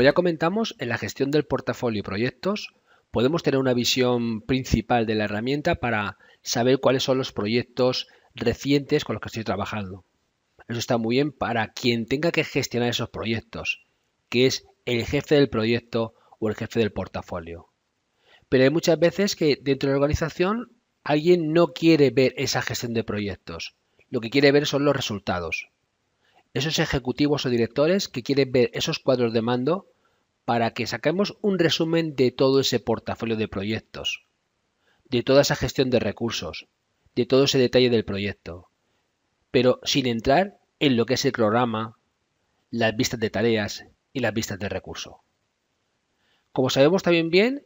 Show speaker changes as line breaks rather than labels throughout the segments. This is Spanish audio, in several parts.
ya comentamos, en la gestión del portafolio y proyectos podemos tener una visión principal de la herramienta para saber cuáles son los proyectos recientes con los que estoy trabajando. Eso está muy bien para quien tenga que gestionar esos proyectos, que es el jefe del proyecto o el jefe del portafolio. Pero hay muchas veces que dentro de la organización alguien no quiere ver esa gestión de proyectos. Lo que quiere ver son los resultados. Esos ejecutivos o directores que quieren ver esos cuadros de mando para que saquemos un resumen de todo ese portafolio de proyectos, de toda esa gestión de recursos, de todo ese detalle del proyecto, pero sin entrar en lo que es el programa, las vistas de tareas y las vistas de recurso. Como sabemos también bien,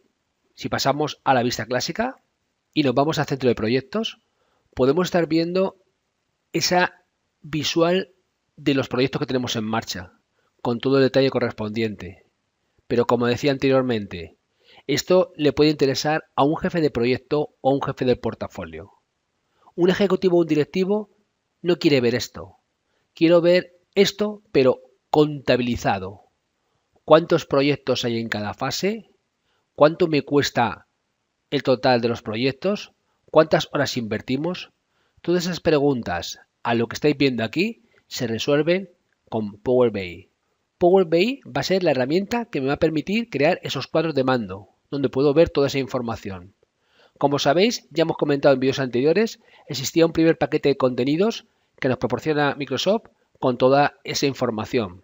si pasamos a la vista clásica y nos vamos al centro de proyectos, podemos estar viendo esa visual de los proyectos que tenemos en marcha, con todo el detalle correspondiente. Pero como decía anteriormente, esto le puede interesar a un jefe de proyecto o a un jefe del portafolio. Un ejecutivo o un directivo no quiere ver esto. Quiero ver esto, pero contabilizado. ¿Cuántos proyectos hay en cada fase? ¿Cuánto me cuesta el total de los proyectos? ¿Cuántas horas invertimos? Todas esas preguntas, a lo que estáis viendo aquí, se resuelven con Power BI. Power BI va a ser la herramienta que me va a permitir crear esos cuadros de mando, donde puedo ver toda esa información. Como sabéis, ya hemos comentado en vídeos anteriores, existía un primer paquete de contenidos que nos proporciona Microsoft con toda esa información.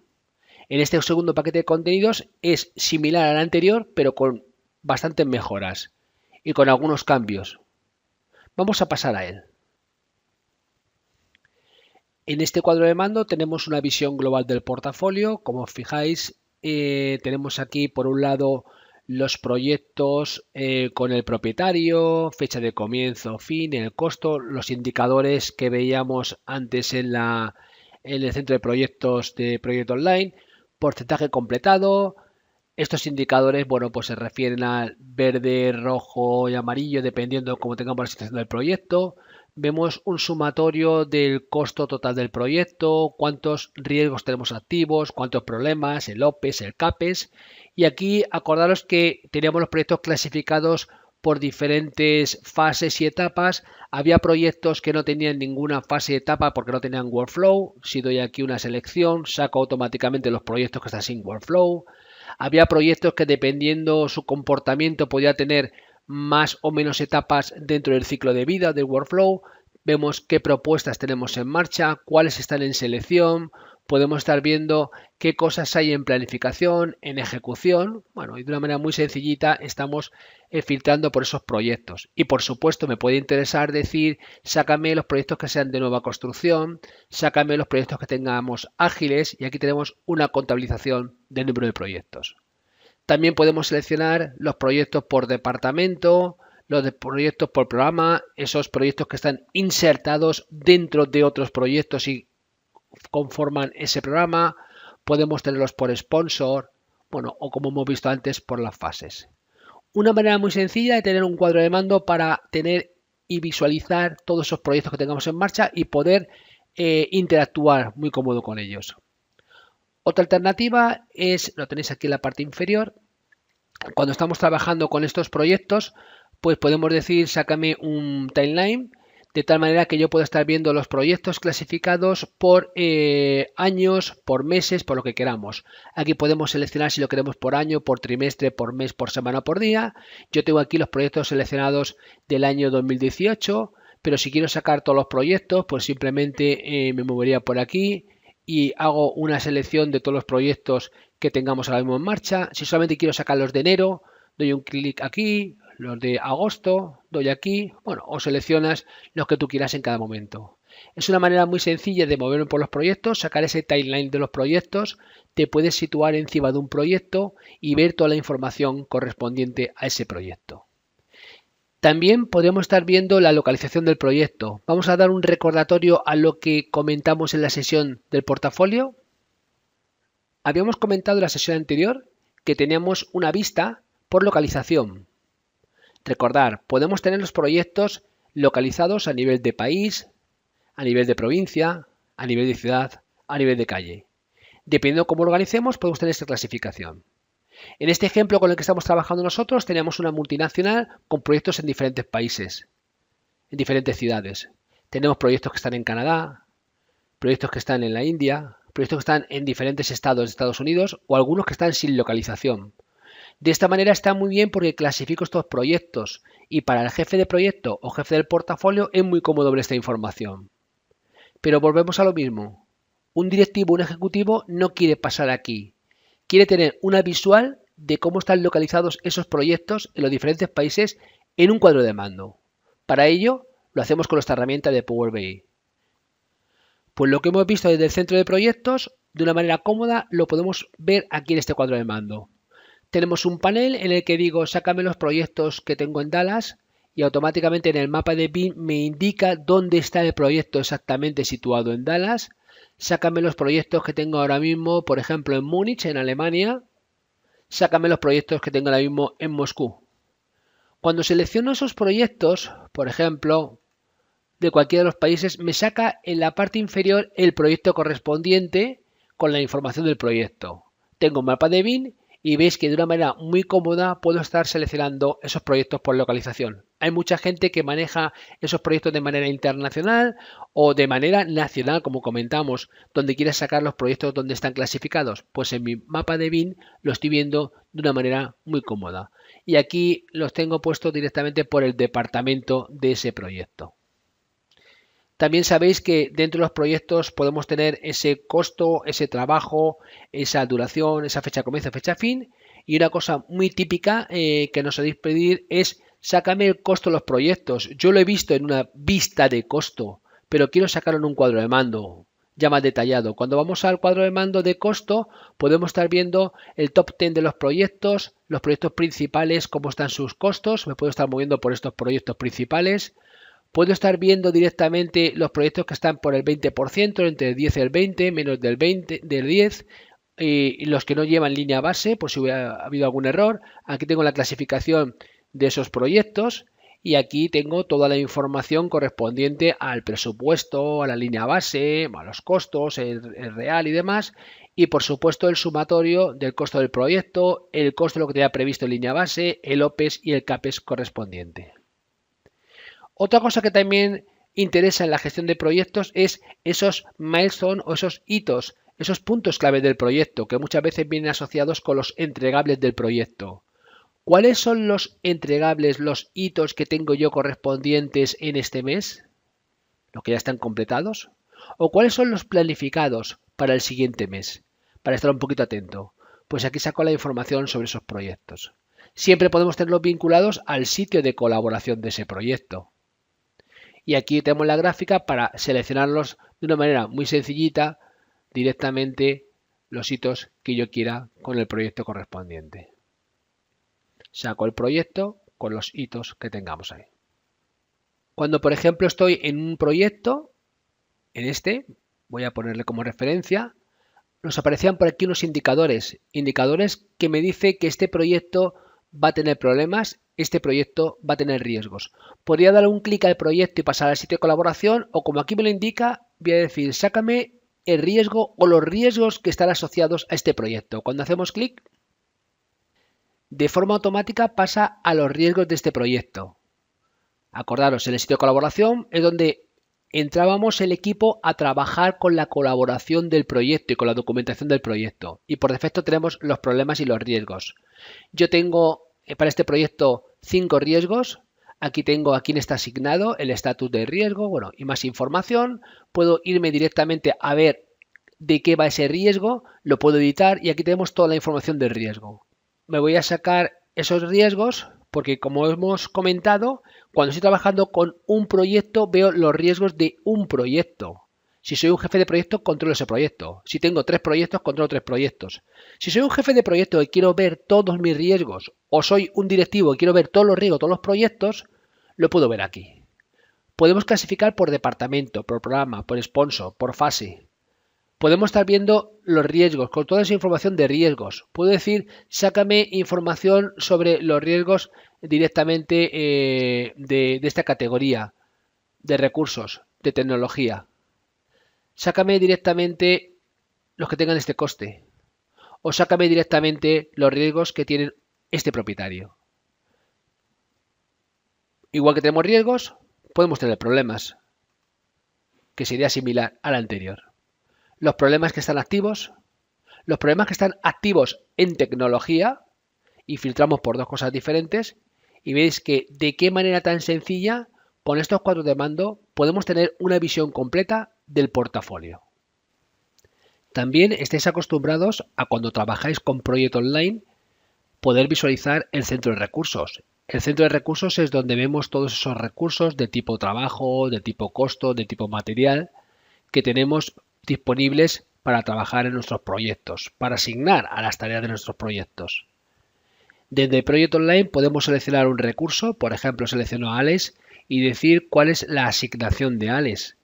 En este segundo paquete de contenidos es similar al anterior, pero con bastantes mejoras y con algunos cambios. Vamos a pasar a él. En este cuadro de mando tenemos una visión global del portafolio. Como os fijáis, tenemos aquí por un lado los proyectos con el propietario, fecha de comienzo, fin, el costo, los indicadores que veíamos antes en el centro de proyectos de Proyecto Online, porcentaje completado. Estos indicadores, bueno, pues se refieren al verde, rojo y amarillo, dependiendo de cómo tengamos la situación del proyecto. Vemos un sumatorio del costo total del proyecto, cuántos riesgos tenemos activos, cuántos problemas, el OPEX, el CAPEX. Y aquí acordaros que teníamos los proyectos clasificados por diferentes fases y etapas. Había proyectos que no tenían ninguna fase y etapa porque no tenían workflow. Si doy aquí una selección, saco automáticamente los proyectos que están sin workflow. Había proyectos que dependiendo su comportamiento podía tener más o menos etapas dentro del ciclo de vida del workflow. Vemos qué propuestas tenemos en marcha, cuáles están en selección, podemos estar viendo qué cosas hay en planificación, en ejecución. Bueno, y de una manera muy sencillita estamos filtrando por esos proyectos. Y por supuesto me puede interesar decir, sácame los proyectos que sean de nueva construcción, sácame los proyectos que tengamos ágiles y aquí tenemos una contabilización del número de proyectos. También podemos seleccionar los proyectos por departamento, proyectos por programa, esos proyectos que están insertados dentro de otros proyectos y conforman ese programa. Podemos tenerlos por sponsor, bueno, o como hemos visto antes, por las fases. Una manera muy sencilla de tener un cuadro de mando para tener y visualizar todos esos proyectos que tengamos en marcha y poder interactuar muy cómodo con ellos. Otra alternativa es, lo tenéis aquí en la parte inferior, cuando estamos trabajando con estos proyectos, pues podemos decir, sácame un timeline, de tal manera que yo pueda estar viendo los proyectos clasificados por años, por meses, por lo que queramos. Aquí podemos seleccionar si lo queremos por año, por trimestre, por mes, por semana, por día. Yo tengo aquí los proyectos seleccionados del año 2018, pero si quiero sacar todos los proyectos, pues simplemente me movería por aquí y hago una selección de todos los proyectos que tengamos ahora mismo en marcha. Si solamente quiero sacar los de enero, doy un clic aquí, los de agosto, doy aquí, bueno, o seleccionas los que tú quieras en cada momento. Es una manera muy sencilla de moverme por los proyectos, sacar ese timeline de los proyectos, te puedes situar encima de un proyecto y ver toda la información correspondiente a ese proyecto. También podemos estar viendo la localización del proyecto. Vamos a dar un recordatorio a lo que comentamos en la sesión del portafolio. Habíamos comentado en la sesión anterior que teníamos una vista por localización. Recordar, podemos tener los proyectos localizados a nivel de país, a nivel de provincia, a nivel de ciudad, a nivel de calle. Dependiendo de cómo lo organicemos, podemos tener esta clasificación. En este ejemplo con el que estamos trabajando nosotros, tenemos una multinacional con proyectos en diferentes países, en diferentes ciudades. Tenemos proyectos que están en Canadá, proyectos que están en la India, proyectos que están en diferentes estados de Estados Unidos o algunos que están sin localización. De esta manera está muy bien porque clasifico estos proyectos y para el jefe de proyecto o jefe del portafolio es muy cómodo ver esta información. Pero volvemos a lo mismo. Un directivo, un ejecutivo no quiere pasar aquí. Quiere tener una visual de cómo están localizados esos proyectos en los diferentes países en un cuadro de mando. Para ello, lo hacemos con nuestra herramienta de Power BI. Pues lo que hemos visto desde el centro de proyectos, de una manera cómoda, lo podemos ver aquí en este cuadro de mando. Tenemos un panel en el que digo, sácame los proyectos que tengo en Dallas y automáticamente en el mapa de BIM me indica dónde está el proyecto exactamente situado en Dallas. Sácame los proyectos que tengo ahora mismo, por ejemplo, en Múnich, en Alemania. Sácame los proyectos que tengo ahora mismo en Moscú. Cuando selecciono esos proyectos, por ejemplo, de cualquiera de los países, me saca en la parte inferior el proyecto correspondiente con la información del proyecto. Tengo un mapa de BIM y veis que de una manera muy cómoda puedo estar seleccionando esos proyectos por localización. Hay mucha gente que maneja esos proyectos de manera internacional o de manera nacional, como comentamos, donde quiere sacar los proyectos donde están clasificados. Pues en mi mapa de BIM lo estoy viendo de una manera muy cómoda. Y aquí los tengo puestos directamente por el departamento de ese proyecto. También sabéis que dentro de los proyectos podemos tener ese costo, ese trabajo, esa duración, esa fecha de comienzo, fecha fin. Y una cosa muy típica que nos soléis pedir es sácame el costo de los proyectos. Yo lo he visto en una vista de costo, pero quiero sacarlo en un cuadro de mando ya más detallado. Cuando vamos al cuadro de mando de costo, podemos estar viendo el top 10 de los proyectos principales, cómo están sus costos. Me puedo estar moviendo por estos proyectos principales. Puedo estar viendo directamente los proyectos que están por el 20%, entre el 10 y el 20, menos del 20, del 10, y los que no llevan línea base, por si hubiera habido algún error. Aquí tengo la clasificación de esos proyectos y aquí tengo toda la información correspondiente al presupuesto, a la línea base, a los costos, el real y demás. Y por supuesto el sumatorio del costo del proyecto, el costo de lo que tenía previsto en línea base, el OPEX y el CAPEX correspondiente. Otra cosa que también interesa en la gestión de proyectos es esos milestones o esos hitos, esos puntos clave del proyecto que muchas veces vienen asociados con los entregables del proyecto. ¿Cuáles son los entregables, los hitos que tengo yo correspondientes en este mes? ¿Los que ya están completados? ¿O cuáles son los planificados para el siguiente mes? Para estar un poquito atento. Pues aquí saco la información sobre esos proyectos. Siempre podemos tenerlos vinculados al sitio de colaboración de ese proyecto. Y aquí tenemos la gráfica para seleccionarlos de una manera muy sencillita, directamente los hitos que yo quiera con el proyecto correspondiente. Saco el proyecto con los hitos que tengamos ahí. Cuando, por ejemplo, estoy en un proyecto, en este, voy a ponerle como referencia, nos aparecían por aquí unos indicadores que me dice que este proyecto va a tener problemas, este proyecto va a tener riesgos. Podría dar un clic al proyecto y pasar al sitio de colaboración, o como aquí me lo indica, voy a decir, sácame el riesgo o los riesgos que están asociados a este proyecto. Cuando hacemos clic, de forma automática pasa a los riesgos de este proyecto. Acordaros, en el sitio de colaboración es donde entrábamos el equipo a trabajar con la colaboración del proyecto y con la documentación del proyecto. Y por defecto tenemos los problemas y los riesgos. Yo tengo para este proyecto 5 riesgos. Aquí tengo a quién está asignado, el estatus de riesgo, bueno, y más información. Puedo irme directamente a ver de qué va ese riesgo, lo puedo editar y aquí tenemos toda la información del riesgo. Me voy a sacar esos riesgos porque, como hemos comentado, cuando estoy trabajando con un proyecto veo los riesgos de un proyecto. Si soy un jefe de proyecto, controlo ese proyecto. Si tengo 3 proyectos, controlo 3 proyectos. Si soy un jefe de proyecto y quiero ver todos mis riesgos, o soy un directivo y quiero ver todos los riesgos, todos los proyectos, lo puedo ver aquí. Podemos clasificar por departamento, por programa, por sponsor, por fase. Podemos estar viendo los riesgos, con toda esa información de riesgos. Puedo decir, sácame información sobre los riesgos directamente de esta categoría, de recursos, de tecnología. Sácame directamente los que tengan este coste. o sácame directamente los riesgos que tiene este propietario. Igual que tenemos riesgos, podemos tener problemas, que sería similar al anterior. Los problemas que están activos, los problemas que están activos en tecnología, y filtramos por dos cosas diferentes, y veis que de qué manera tan sencilla, con estos cuadros de mando, podemos tener una visión completa del portafolio. También estáis acostumbrados a, cuando trabajáis con Project Online, poder visualizar el centro de recursos. El centro de recursos es donde vemos todos esos recursos de tipo trabajo, de tipo costo, de tipo material, que tenemos disponibles para trabajar en nuestros proyectos, para asignar a las tareas de nuestros proyectos. Desde Project Online podemos seleccionar un recurso, por ejemplo selecciono a Alex y decir cuál es la asignación de Alex.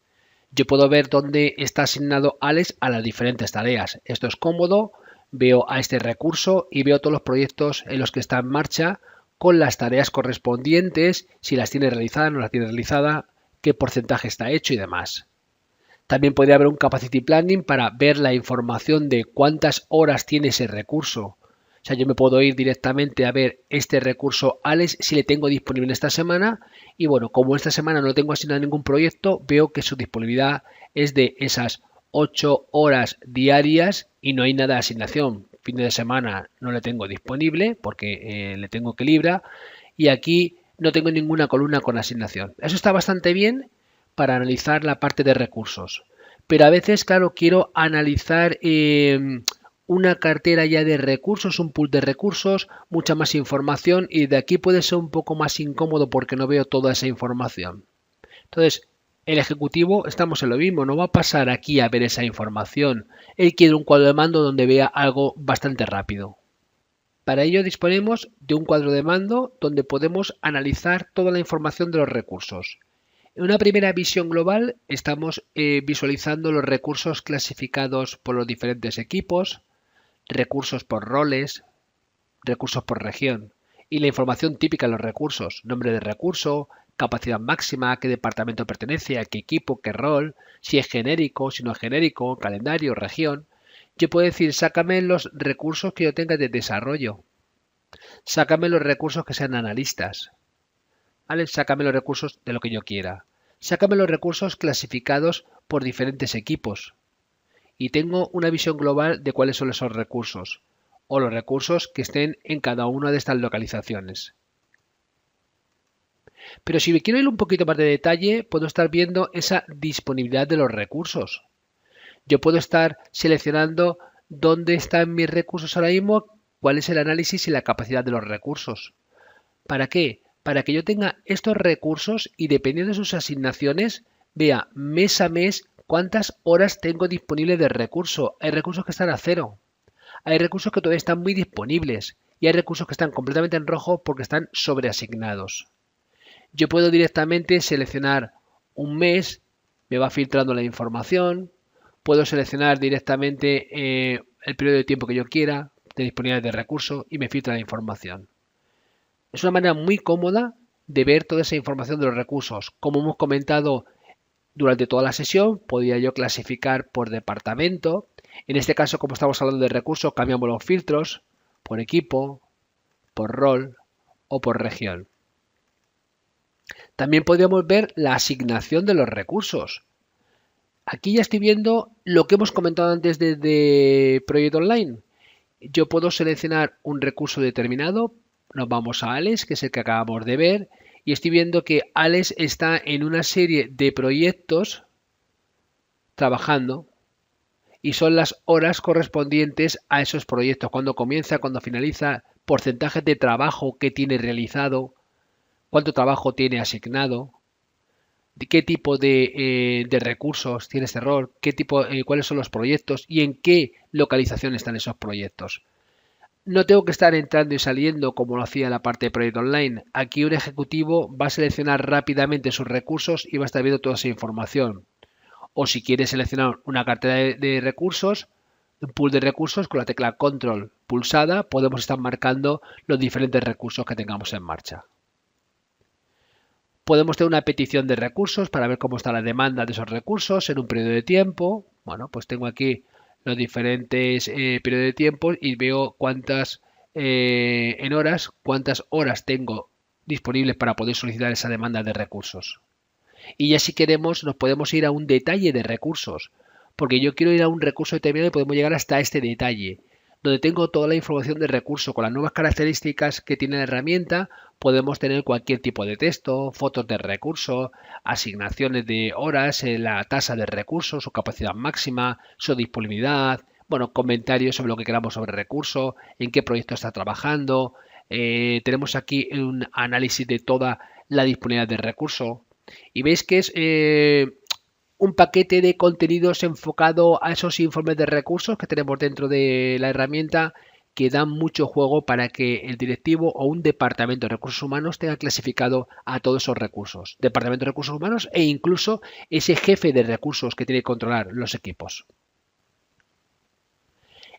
Yo puedo ver dónde está asignado Alex a las diferentes tareas. Esto es cómodo, veo a este recurso y veo todos los proyectos en los que está en marcha con las tareas correspondientes, si las tiene realizadas, no las tiene realizada, qué porcentaje está hecho y demás. También podría haber un Capacity Planning para ver la información de cuántas horas tiene ese recurso. O sea, yo me puedo ir directamente a ver este recurso Alex si le tengo disponible esta semana y bueno, como esta semana no tengo asignado ningún proyecto, veo que su disponibilidad es de esas 8 horas diarias y no hay nada de asignación. Fin de semana no le tengo disponible porque le tengo que librar y aquí no tengo ninguna columna con asignación. Eso está bastante bien para analizar la parte de recursos. Pero a veces, claro, quiero analizar una cartera ya de recursos, un pool de recursos, mucha más información y de aquí puede ser un poco más incómodo porque no veo toda esa información. Entonces, el ejecutivo, estamos en lo mismo, no va a pasar aquí a ver esa información. Él quiere un cuadro de mando donde vea algo bastante rápido. Para ello disponemos de un cuadro de mando donde podemos analizar toda la información de los recursos. En una primera visión global estamos visualizando los recursos clasificados por los diferentes equipos, recursos por roles, recursos por región y la información típica de los recursos, nombre de recurso, capacidad máxima, a qué departamento pertenece, a qué equipo, qué rol, si es genérico, si no es genérico, calendario, región. Yo puedo decir, sácame los recursos que yo tenga de desarrollo, sácame los recursos que sean analistas, ¿vale? Sácame los recursos de lo que yo quiera. Sácame los recursos clasificados por diferentes equipos. Y tengo una visión global de cuáles son esos recursos o los recursos que estén en cada una de estas localizaciones. Pero si me quiero ir un poquito más de detalle, puedo estar viendo esa disponibilidad de los recursos. Yo puedo estar seleccionando dónde están mis recursos ahora mismo, cuál es el análisis y la capacidad de los recursos. ¿Para qué? Para que yo tenga estos recursos y dependiendo de sus asignaciones, vea mes a mes cuántas horas tengo disponible de recurso. Hay recursos que están a cero. Hay recursos que todavía están muy disponibles y hay recursos que están completamente en rojo porque están sobreasignados. Yo puedo directamente seleccionar un mes, me va filtrando la información, puedo seleccionar directamente el periodo de tiempo que yo quiera, de disponibilidad de recursos y me filtra la información. Es una manera muy cómoda de ver toda esa información de los recursos. Como hemos comentado durante toda la sesión, podría yo clasificar por departamento. En este caso, como estamos hablando de recursos, cambiamos los filtros por equipo, por rol o por región. También podríamos ver la asignación de los recursos. Aquí ya estoy viendo lo que hemos comentado antes de Project Online. Yo puedo seleccionar un recurso determinado. Nos vamos a Alex, que es el que acabamos de ver. Y estoy viendo que Alex está en una serie de proyectos trabajando. Y son las horas correspondientes a esos proyectos. Cuando comienza, cuando finaliza, porcentaje de trabajo que tiene realizado, cuánto trabajo tiene asignado, de qué tipo de recursos tiene este rol, cuáles son los proyectos y en qué localización están esos proyectos. No tengo que estar entrando y saliendo como lo hacía la parte de Project Online. Aquí un ejecutivo va a seleccionar rápidamente sus recursos y va a estar viendo toda esa información. O si quiere seleccionar una cartera de recursos, un pool de recursos, con la tecla Control pulsada podemos estar marcando los diferentes recursos que tengamos en marcha. Podemos tener una petición de recursos para ver cómo está la demanda de esos recursos en un periodo de tiempo. Bueno, pues tengo aquí los diferentes periodos de tiempo y veo cuántas horas tengo disponibles para poder solicitar esa demanda de recursos. Y ya si queremos nos podemos ir a un detalle de recursos, porque yo quiero ir a un recurso determinado y podemos llegar hasta este detalle, donde tengo toda la información de recurso. Con las nuevas características que tiene la herramienta, podemos tener cualquier tipo de texto, fotos de recurso, asignaciones de horas, la tasa de recursos, su capacidad máxima, su disponibilidad, bueno, comentarios sobre lo que queramos sobre recurso, en qué proyecto está trabajando. Tenemos aquí un análisis de toda la disponibilidad de recurso. Y veis que es un paquete de contenidos enfocado a esos informes de recursos que tenemos dentro de la herramienta, que dan mucho juego para que el directivo o un departamento de recursos humanos tenga clasificado a todos esos recursos. Departamento de recursos humanos e incluso ese jefe de recursos que tiene que controlar los equipos.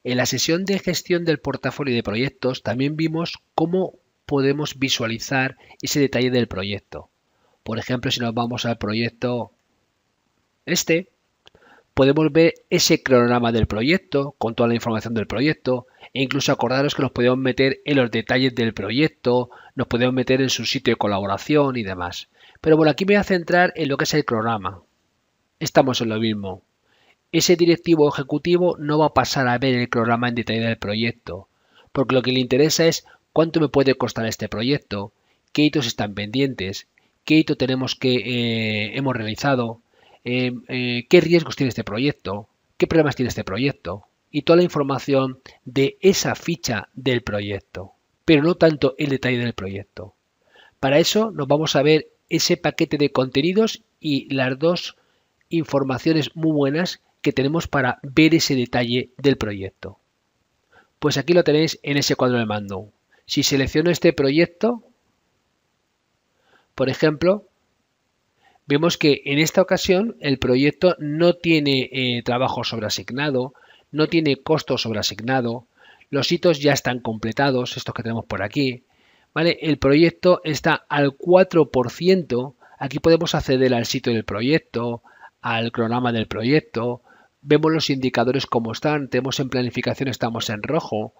En la sesión de gestión del portafolio de proyectos también vimos cómo podemos visualizar ese detalle del proyecto. Por ejemplo, si nos vamos al proyecto podemos ver ese cronograma del proyecto con toda la información del proyecto e incluso acordaros que nos podemos meter en los detalles del proyecto, nos podemos meter en su sitio de colaboración y demás. Pero bueno, aquí me voy a centrar en lo que es el cronograma. Estamos en lo mismo. Ese directivo ejecutivo no va a pasar a ver el cronograma en detalle del proyecto, porque lo que le interesa es cuánto me puede costar este proyecto, qué hitos están pendientes, qué hito tenemos que hemos realizado, qué riesgos tiene este proyecto, qué problemas tiene este proyecto y toda la información de esa ficha del proyecto, pero no tanto el detalle del proyecto. Para eso nos vamos a ver ese paquete de contenidos y las dos informaciones muy buenas que tenemos para ver ese detalle del proyecto. Pues aquí lo tenéis en ese cuadro de mando. Si selecciono este proyecto, por ejemplo, vemos que en esta ocasión el proyecto no tiene trabajo sobreasignado, no tiene costo sobreasignado, los hitos ya están completados, estos que tenemos por aquí, ¿vale? El proyecto está al 4%, aquí podemos acceder al sitio del proyecto, al cronograma del proyecto, vemos los indicadores como están, tenemos en planificación, estamos en rojo,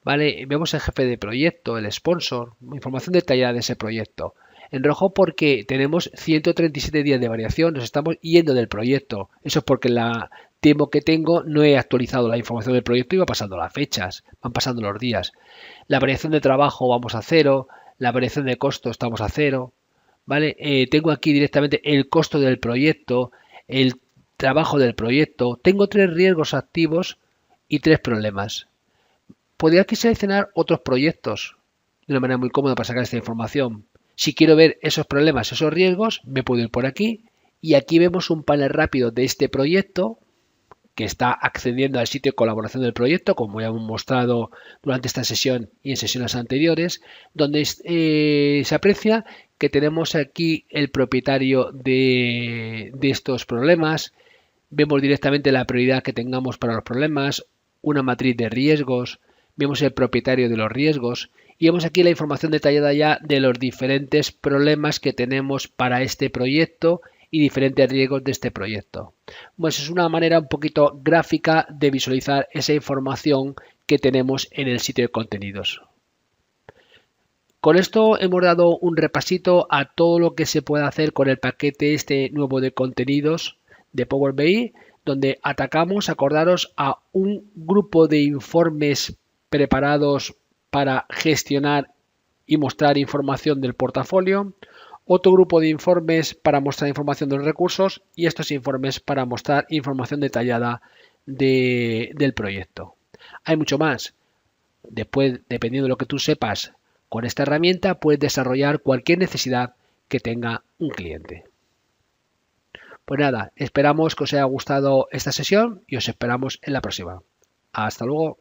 ¿vale? Vemos el jefe de proyecto, el sponsor, información detallada de ese proyecto. En rojo porque tenemos 137 días de variación, nos estamos yendo del proyecto. Eso es porque la tiempo que tengo no he actualizado la información del proyecto y va pasando las fechas, van pasando los días. La variación de trabajo vamos a 0, la variación de costo estamos a 0, ¿vale? Tengo aquí directamente el costo del proyecto, el trabajo del proyecto. Tengo 3 riesgos activos y 3 problemas. Podría aquí seleccionar otros proyectos de una manera muy cómoda para sacar esta información. Si quiero ver esos problemas, esos riesgos, me puedo ir por aquí y aquí vemos un panel rápido de este proyecto que está accediendo al sitio de colaboración del proyecto, como ya hemos mostrado durante esta sesión y en sesiones anteriores, donde se aprecia que tenemos aquí el propietario de estos problemas, vemos directamente la prioridad que tengamos para los problemas, una matriz de riesgos, vemos el propietario de los riesgos y vemos aquí la información detallada ya de los diferentes problemas que tenemos para este proyecto y diferentes riesgos de este proyecto. Pues es una manera un poquito gráfica de visualizar esa información que tenemos en el sitio de contenidos. Con esto hemos dado un repasito a todo lo que se puede hacer con el paquete este nuevo de contenidos de Power BI, donde atacamos, acordaros, a un grupo de informes preparados para gestionar y mostrar información del portafolio, otro grupo de informes para mostrar información de los recursos y estos informes para mostrar información detallada del proyecto. Hay mucho más. Después, dependiendo de lo que tú sepas con esta herramienta, puedes desarrollar cualquier necesidad que tenga un cliente. Pues nada, esperamos que os haya gustado esta sesión y os esperamos en la próxima. Hasta luego.